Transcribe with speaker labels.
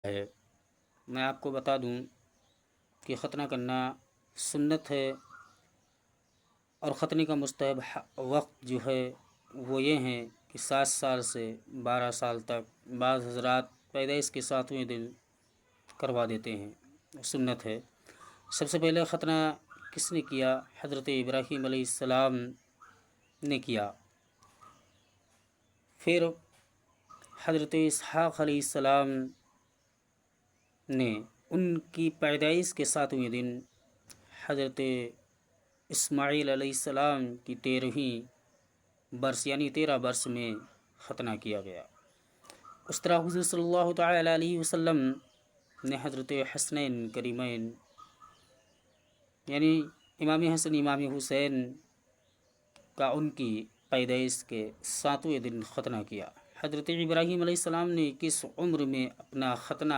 Speaker 1: ہے۔ میں آپ کو بتا دوں کہ ختنہ کرنا سنت ہے، اور ختنے کا مستحب وقت جو ہے وہ یہ ہیں کہ 7 سال سے 12 سال تک، بعض حضرات پیدائش کے 7ویں دن کروا دیتے ہیں، سنت ہے۔ سب سے پہلے ختنہ کس نے کیا؟ حضرت ابراہیم علیہ السلام نے کیا، پھر حضرت اسحاق علیہ السلام نے ان کی پیدائش کے 7ویں دن حضرت اسماعیل علیہ السلام کی 13ویں برس یعنی 13 برس میں ختنہ کیا گیا۔ اس طرح حضور صلی اللہ تعالی علیہ وسلم نے حضرت حسنین کریمین یعنی امام حسن امام حسین کا ان کی پیدائش کے 7ویں دن ختنہ کیا۔ حضرت ابراہیم علیہ السلام نے کس عمر میں اپنا ختنہ